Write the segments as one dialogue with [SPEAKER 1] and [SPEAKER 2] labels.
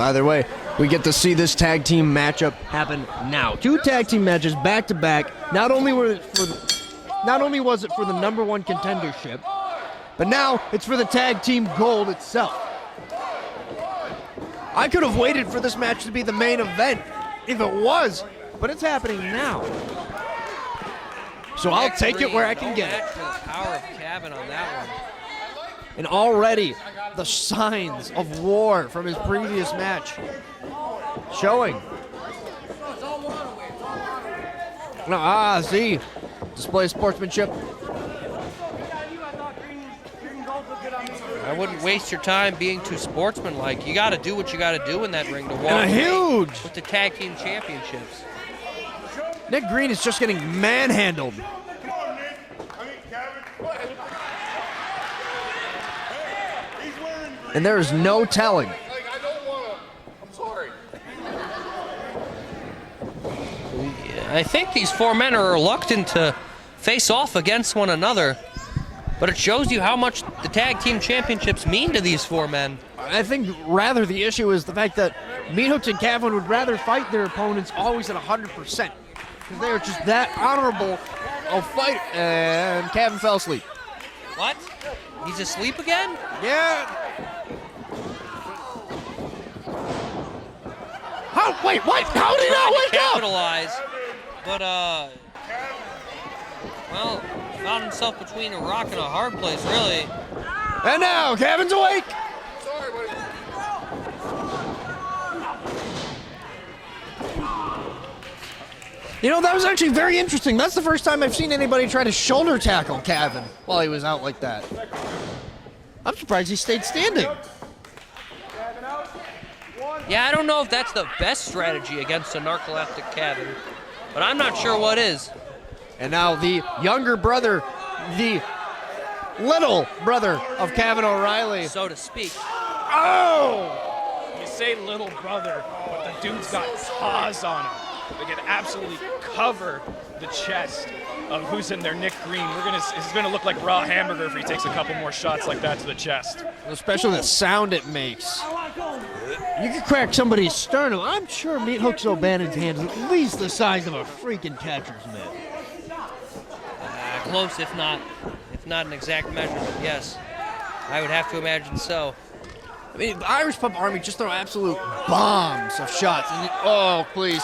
[SPEAKER 1] Either way, we get to see this tag team matchup happen now. 2 tag team matches back to back. Not only was it for the #1 contendership, but now it's for the tag team gold itself. I could have waited for this match to be the main event if it was, but it's happening now. So I'll take it where I can get it.
[SPEAKER 2] For the power of Kavan on that one.
[SPEAKER 1] And already the signs of war from his previous match showing. See, display of sportsmanship.
[SPEAKER 2] I wouldn't waste your time being too sportsmanlike. You got to do what you got to do in that ring to walk
[SPEAKER 1] And a huge
[SPEAKER 2] with the tag team championships.
[SPEAKER 1] Nick Green is just getting manhandled. And there is no telling.
[SPEAKER 3] I'm sorry.
[SPEAKER 2] I think these 4 men are reluctant to face off against one another, but it shows you how much the tag team championships mean to these 4 men.
[SPEAKER 1] I think rather the issue is the fact that Meathooks and Kavan would rather fight their opponents always at 100%. Because they are just that honorable of fight. And Kavan fell asleep.
[SPEAKER 2] What? He's asleep again?
[SPEAKER 1] Yeah. Wait, what? How did he not wake up?
[SPEAKER 2] Capitalize, but well, found himself between a rock and a hard place, really.
[SPEAKER 1] And now Kavan's awake.
[SPEAKER 3] Sorry, buddy.
[SPEAKER 1] You know, that was actually very interesting. That's the first time I've seen anybody try to shoulder tackle Kavan while he was out like that. I'm surprised he stayed standing.
[SPEAKER 2] Yeah, I don't know if that's the best strategy against a narcoleptic Kavan, but I'm not sure what is.
[SPEAKER 1] And now the younger brother, the little brother of Kavan O'Reilly.
[SPEAKER 2] So to speak.
[SPEAKER 1] Oh!
[SPEAKER 4] You say little brother, but the dude's got paws on him. They can absolutely cover the chest of who's in there, Nick Green. It's gonna look like raw hamburger if he takes a couple more shots like that to the chest.
[SPEAKER 1] Especially the sound it makes. You could crack somebody's sternum. I'm sure Meathooks O'Bannon's hand is at least the size of a freaking catcher's mitt.
[SPEAKER 2] Close, if not an exact measurement, yes. I would have to imagine so.
[SPEAKER 1] I mean, the Irish Pub Army just throw absolute bombs of shots. And oh, please.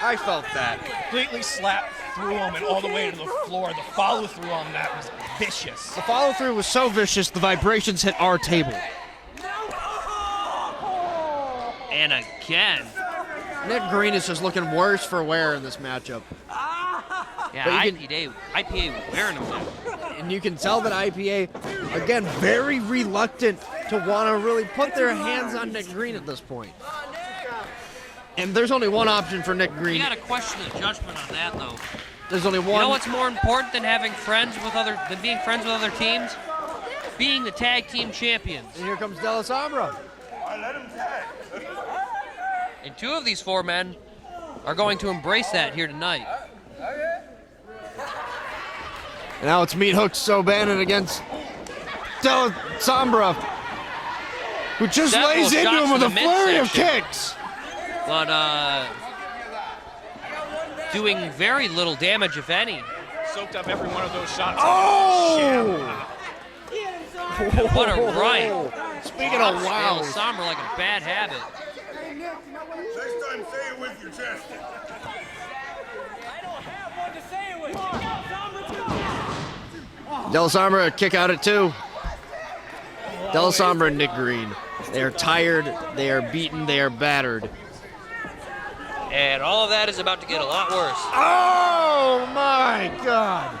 [SPEAKER 1] I felt that.
[SPEAKER 4] Completely slapped through him and all the way to the floor. The follow through on that was vicious.
[SPEAKER 1] The follow through was so vicious, the vibrations hit our table.
[SPEAKER 2] And again.
[SPEAKER 1] Nick Green is just looking worse for wear in this matchup.
[SPEAKER 2] Yeah, IPA wearing him now.
[SPEAKER 1] And you can tell that IPA, again, very reluctant to want to really put their hands on Nick Green at this point. And there's only one option for Nick Green.
[SPEAKER 2] You gotta question the judgment on that, though.
[SPEAKER 1] There's only one.
[SPEAKER 2] You know what's more important than being friends with other teams? Being the tag team champions.
[SPEAKER 1] And here comes De La Sombra.
[SPEAKER 2] And 2 of these 4 men are going to embrace that here tonight.
[SPEAKER 1] And now it's Meathooks O'Bannon against De La Sombra, who just
[SPEAKER 2] Several
[SPEAKER 1] lays into
[SPEAKER 2] shots
[SPEAKER 1] him with
[SPEAKER 2] to
[SPEAKER 1] a
[SPEAKER 2] the
[SPEAKER 1] flurry of
[SPEAKER 2] midsection.
[SPEAKER 1] kicks.
[SPEAKER 2] But doing very little damage, if any.
[SPEAKER 4] Soaked up every one of those shots.
[SPEAKER 1] Oh!
[SPEAKER 2] What a right.
[SPEAKER 1] Speaking of wow.
[SPEAKER 2] Sombra like a bad habit.
[SPEAKER 3] Next time, say it with your chest.
[SPEAKER 1] De La Sombra kick out at 2. De La Sombra and Nick Green. They are tired, they are beaten, they are battered.
[SPEAKER 2] And all of that is about to get a lot worse.
[SPEAKER 1] Oh my God!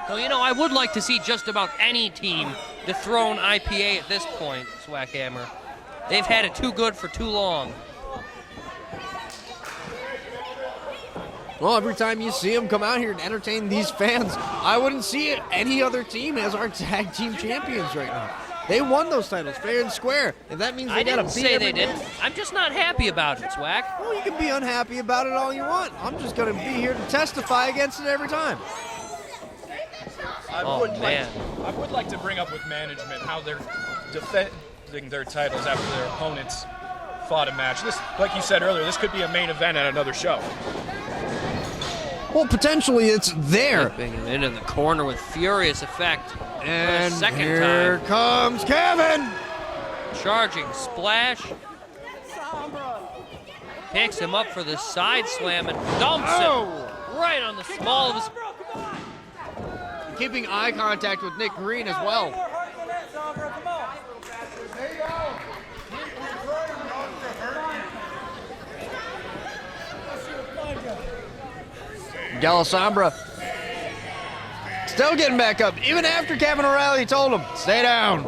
[SPEAKER 2] So, you know, I would like to see just about any team dethrone IPA at this point, Swackhammer. They've had it too good for too long.
[SPEAKER 1] Well, every time you see them come out here and entertain these fans, I wouldn't see it any other team as our tag team champions right now. They won those titles fair and square, and that means they got to beat
[SPEAKER 2] say they
[SPEAKER 1] everybody.
[SPEAKER 2] didn't. I'm just not happy about it, Swack.
[SPEAKER 1] Well, you can be unhappy about it all you want. I'm just going to be here to testify against it every time.
[SPEAKER 4] I would like to bring up with management how they're defending their titles after their opponents fought a match. This, like you said earlier, this could be a main event at another show.
[SPEAKER 1] Well, potentially it's there.
[SPEAKER 2] Flipping him into the corner with furious effect.
[SPEAKER 1] And
[SPEAKER 2] second
[SPEAKER 1] here
[SPEAKER 2] time.
[SPEAKER 1] comes Kavan.
[SPEAKER 2] Charging splash. Picks him up for the side slam and dumps him right on the small of his.
[SPEAKER 1] Keeping eye contact with Nick Green as well. Sombra still getting back up, even after Kevin O'Reilly told him, stay down.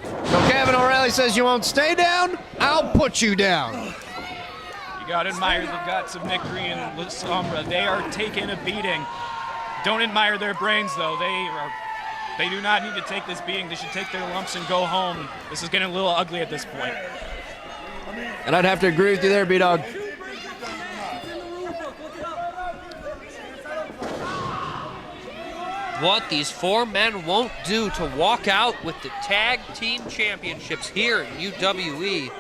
[SPEAKER 1] So Kevin O'Reilly says, you won't stay down, I'll put you down.
[SPEAKER 4] You gotta admire the guts of Nick Green and Sombra. They are taking a beating. Don't admire their brains, though. They do not need to take this beating. They should take their lumps and go home. This is getting a little ugly at this point.
[SPEAKER 1] And I'd have to agree with you there, B-Dog.
[SPEAKER 2] What these four men won't do to walk out with the tag team championships here in UWE.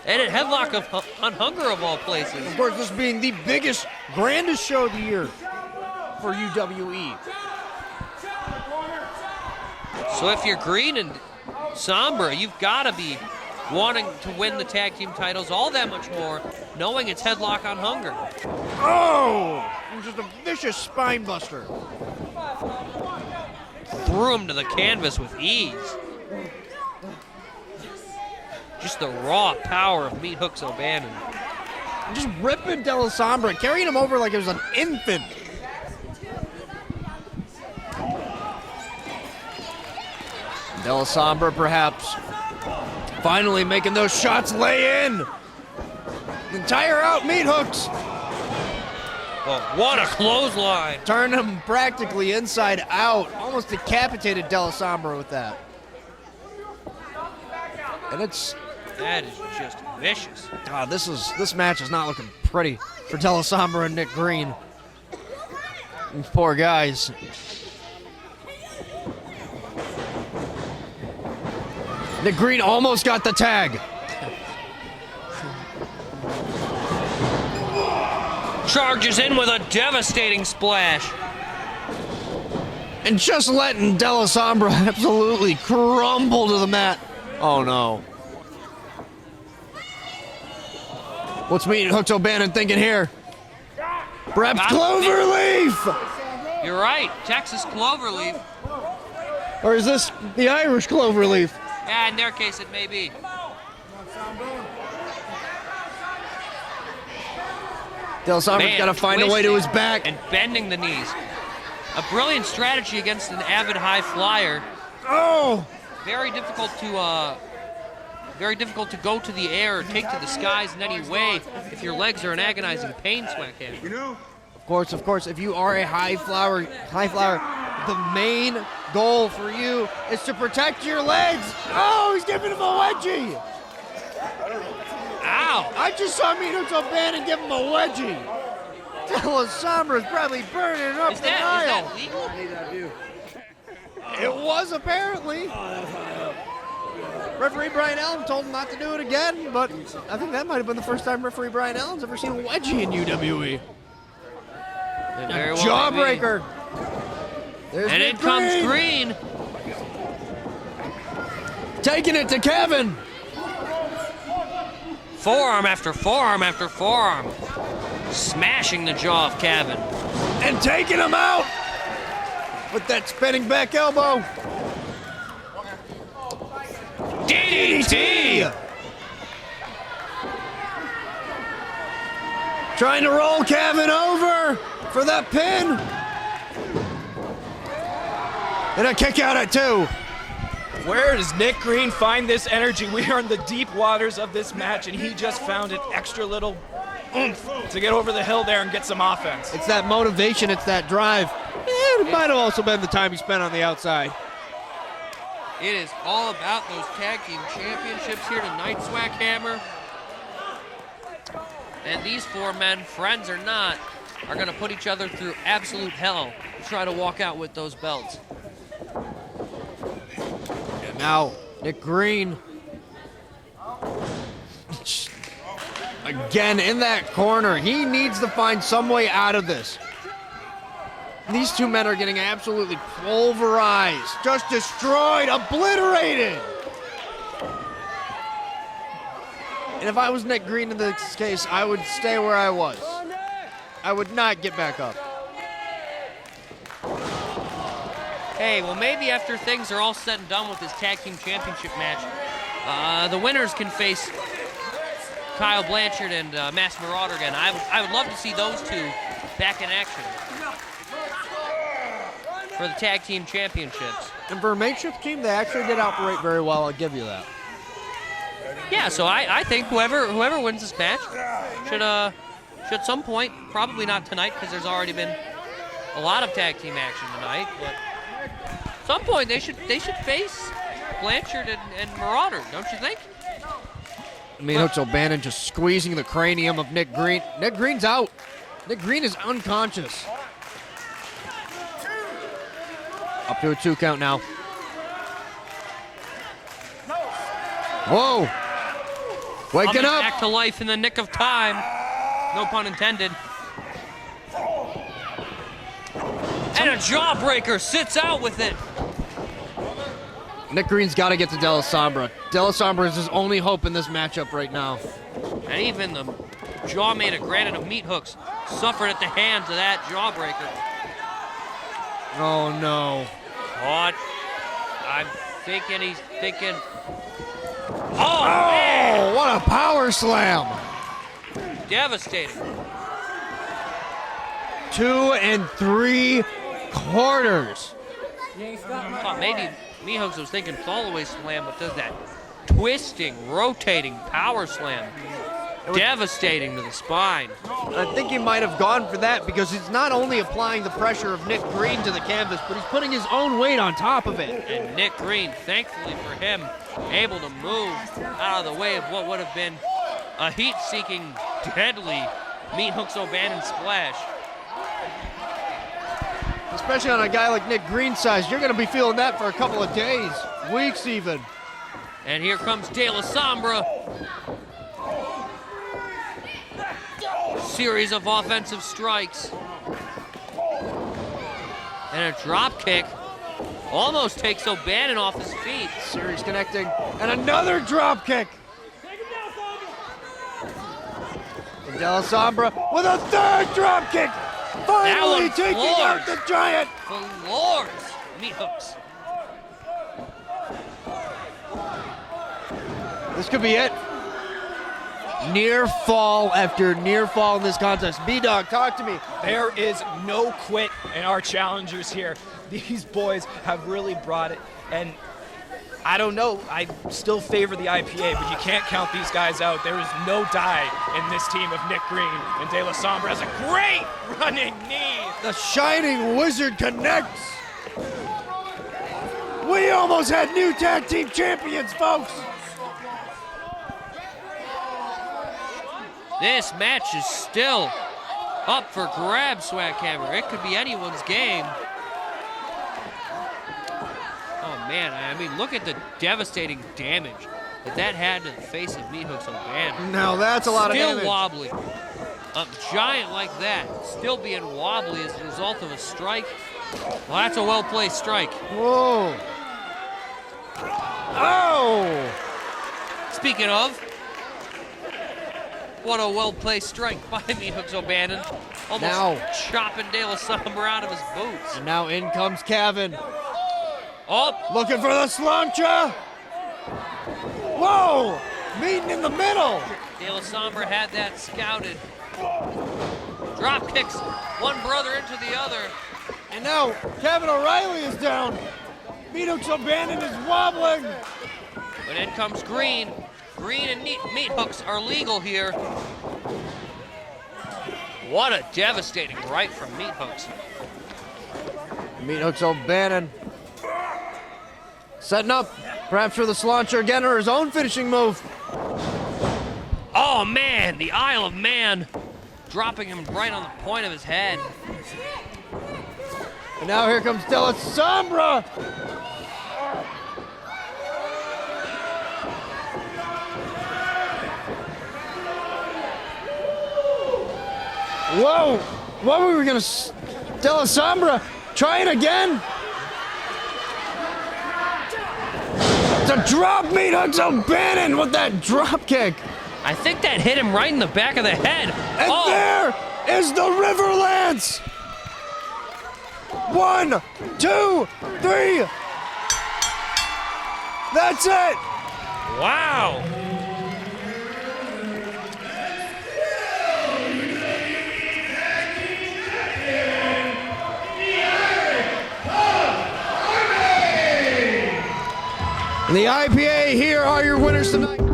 [SPEAKER 2] And at Headlock on Hunger of all places.
[SPEAKER 1] Of course, this being the biggest, grandest show of the year for UWE.
[SPEAKER 2] So if you're Green and Sombra, you've got to be wanting to win the tag team titles all that much more, knowing it's Headlock on Hunger.
[SPEAKER 1] Oh! Just a vicious spine buster.
[SPEAKER 2] Threw him to the canvas with ease. Just the raw power of Meathooks O'Bannon.
[SPEAKER 1] Just ripping Sombra, carrying him over like it was an infant. Sombra perhaps finally making those shots lay in. And tire out Meathooks.
[SPEAKER 2] Oh, what a clothesline.
[SPEAKER 1] Turned him practically inside out. Almost decapitated Sombra with that. And
[SPEAKER 2] that is just vicious.
[SPEAKER 1] God, this match is not looking pretty for Sombra and Nick Green. These poor guys. Nick Green almost got the tag.
[SPEAKER 2] Charges in with a devastating splash.
[SPEAKER 1] And just letting Sombra absolutely crumble to the mat. Oh no. What's Meathooks O'Bannon thinking here? Perhaps Cloverleaf!
[SPEAKER 2] You're right, Texas Cloverleaf.
[SPEAKER 1] Or is this the Irish Cloverleaf?
[SPEAKER 2] Yeah, in their case it may be.
[SPEAKER 1] Sombra's got to find a way to his back.
[SPEAKER 2] And bending the knees. A brilliant strategy against an avid high flyer.
[SPEAKER 1] Oh!
[SPEAKER 2] Very difficult to go to the air or take to the skies in any way if your legs are in agonizing pain, Swackhead.
[SPEAKER 3] You know?
[SPEAKER 1] Of course, if you are a high flyer, the main goal for you is to protect your legs. Oh, he's giving him a wedgie.
[SPEAKER 2] Ow!
[SPEAKER 1] I just saw Meathooks O'Bannon give him a wedgie. Sombra's probably burning up
[SPEAKER 2] Is
[SPEAKER 1] the aisle.
[SPEAKER 2] that legal?
[SPEAKER 1] It was apparently. Referee Brian Allen told him not to do it again, but I think that might have been the first time referee Brian Allen's ever seen a wedgie in UWE.
[SPEAKER 2] Very well
[SPEAKER 1] Jawbreaker. There's
[SPEAKER 2] and
[SPEAKER 1] Nick
[SPEAKER 2] in comes Green.
[SPEAKER 1] Taking it to Kevin.
[SPEAKER 2] Forearm after forearm after forearm. Smashing the jaw of Kavan.
[SPEAKER 1] And taking him out with that spinning back elbow.
[SPEAKER 2] DDT!
[SPEAKER 1] Trying to roll Kavan over for that pin. And a kick out at 2.
[SPEAKER 4] Where does Nick Green find this energy? We are in the deep waters of this match, and he just found an extra little oomph to get over the hill there and get some offense.
[SPEAKER 1] It's that motivation, it's that drive. And it might have also been the time he spent on the outside.
[SPEAKER 2] It is all about those tag team championships here tonight, Swackhammer. And these four men, friends or not, are going to put each other through absolute hell to try to walk out with those belts.
[SPEAKER 1] And now, Nick Green. Again in that corner. He needs to find some way out of this. These two men are getting absolutely pulverized, just destroyed, obliterated. And if I was Nick Green in this case, I would stay where I was. I would not get back up.
[SPEAKER 2] Hey, well, maybe after things are all said and done with this tag team championship match, the winners can face Kyle Blanchard and Mass Marauder again. I would love to see those two back in action for the tag team championships.
[SPEAKER 1] And for a makeshift team, they actually did operate very well. I'll give you that.
[SPEAKER 2] Yeah, so I think whoever wins this match should at some point, probably not tonight because there's already been a lot of tag team action tonight, but at some point they should face Blanchard and Marauder, don't you think?
[SPEAKER 1] Meathooks O'Bannon just squeezing the cranium of Nick Green. Nick Green's out. Nick Green is unconscious. Up to a 2 count now. Whoa. Waking up.
[SPEAKER 2] Back to life in the nick of time. No pun intended. And a jawbreaker sits out with it.
[SPEAKER 1] Nick Green's got to get to De La Sombra. De La Sombra is his only hope in this matchup right now.
[SPEAKER 2] And even the jaw made of granite of Meathooks suffered at the hands of that jawbreaker.
[SPEAKER 1] Oh, no.
[SPEAKER 2] Caught. I'm thinking he's thinking. Oh, man!
[SPEAKER 1] Oh, what a power slam.
[SPEAKER 2] Devastating.
[SPEAKER 1] 2 3/4.
[SPEAKER 2] Thought maybe Meathooks was thinking fallaway slam, but does that twisting, rotating power slam. Devastating to the spine.
[SPEAKER 1] I think he might have gone for that because he's not only applying the pressure of Nick Green to the canvas, but he's putting his own weight on top of it.
[SPEAKER 2] And Nick Green, thankfully for him, able to move out of the way of what would have been a heat-seeking, deadly Meathooks O'Bannon splash.
[SPEAKER 1] Especially on a guy like Nick Green's size, you're going to be feeling that for a couple of days, weeks even.
[SPEAKER 2] And here comes De La Sombra. Series of offensive strikes. And a drop kick almost takes O'Bannon off his feet.
[SPEAKER 1] Series connecting, and another drop kick. And De La Sombra with a third drop kick. Finally taking out the giant.
[SPEAKER 2] Floors Meathooks.
[SPEAKER 1] This could be it. Near fall after near fall in this contest. B-Dog, talk to me.
[SPEAKER 4] There is no quit in our challengers here. These boys have really brought it, and I don't know, I still favor the IPA, but you can't count these guys out. There is no die in this team of Nick Green, and De La Sombra has a great running knee.
[SPEAKER 1] The Shining Wizard connects. We almost had new tag team champions, folks.
[SPEAKER 2] This match is still up for grabs, Swaghammer. It could be anyone's game. Oh man, I mean, look at the devastating damage that had to the face of Meathooks O'Bannon.
[SPEAKER 1] Now that's a lot of damage.
[SPEAKER 2] Still wobbly. A giant like that, still being wobbly as a result of a strike. Well, that's a well-placed strike.
[SPEAKER 1] Whoa. Oh!
[SPEAKER 2] Speaking of, what a well-placed strike by Meathooks O'Bannon. Almost
[SPEAKER 1] Now.
[SPEAKER 2] chopping De La Sombra out of his boots.
[SPEAKER 1] And now in comes Kavan.
[SPEAKER 2] Oh,
[SPEAKER 1] Looking for the slancha. Whoa! Meeting in the middle.
[SPEAKER 2] De La Sombra had that scouted. Drop kicks one brother into the other.
[SPEAKER 1] And now Kevin O'Reilly is down. Meathooks O'Bannon is wobbling.
[SPEAKER 2] But in comes Green. Green and Meathooks are legal here. What a devastating right from Meathooks.
[SPEAKER 1] Meathooks O'Bannon setting up, perhaps for the slancha again or his own finishing move.
[SPEAKER 2] Oh man, the Isle of Man dropping him right on the point of his head.
[SPEAKER 1] And now here comes Della Sombra. Whoa! What were we gonna? Della Sombra, try it again. It's a drop Meathooks O'Bannon with that drop kick.
[SPEAKER 2] I think that hit him right in the back of the head.
[SPEAKER 1] And there is the River Lance. 1, 2, 3. That's it.
[SPEAKER 2] Wow.
[SPEAKER 1] And the IPA, here are your winners tonight.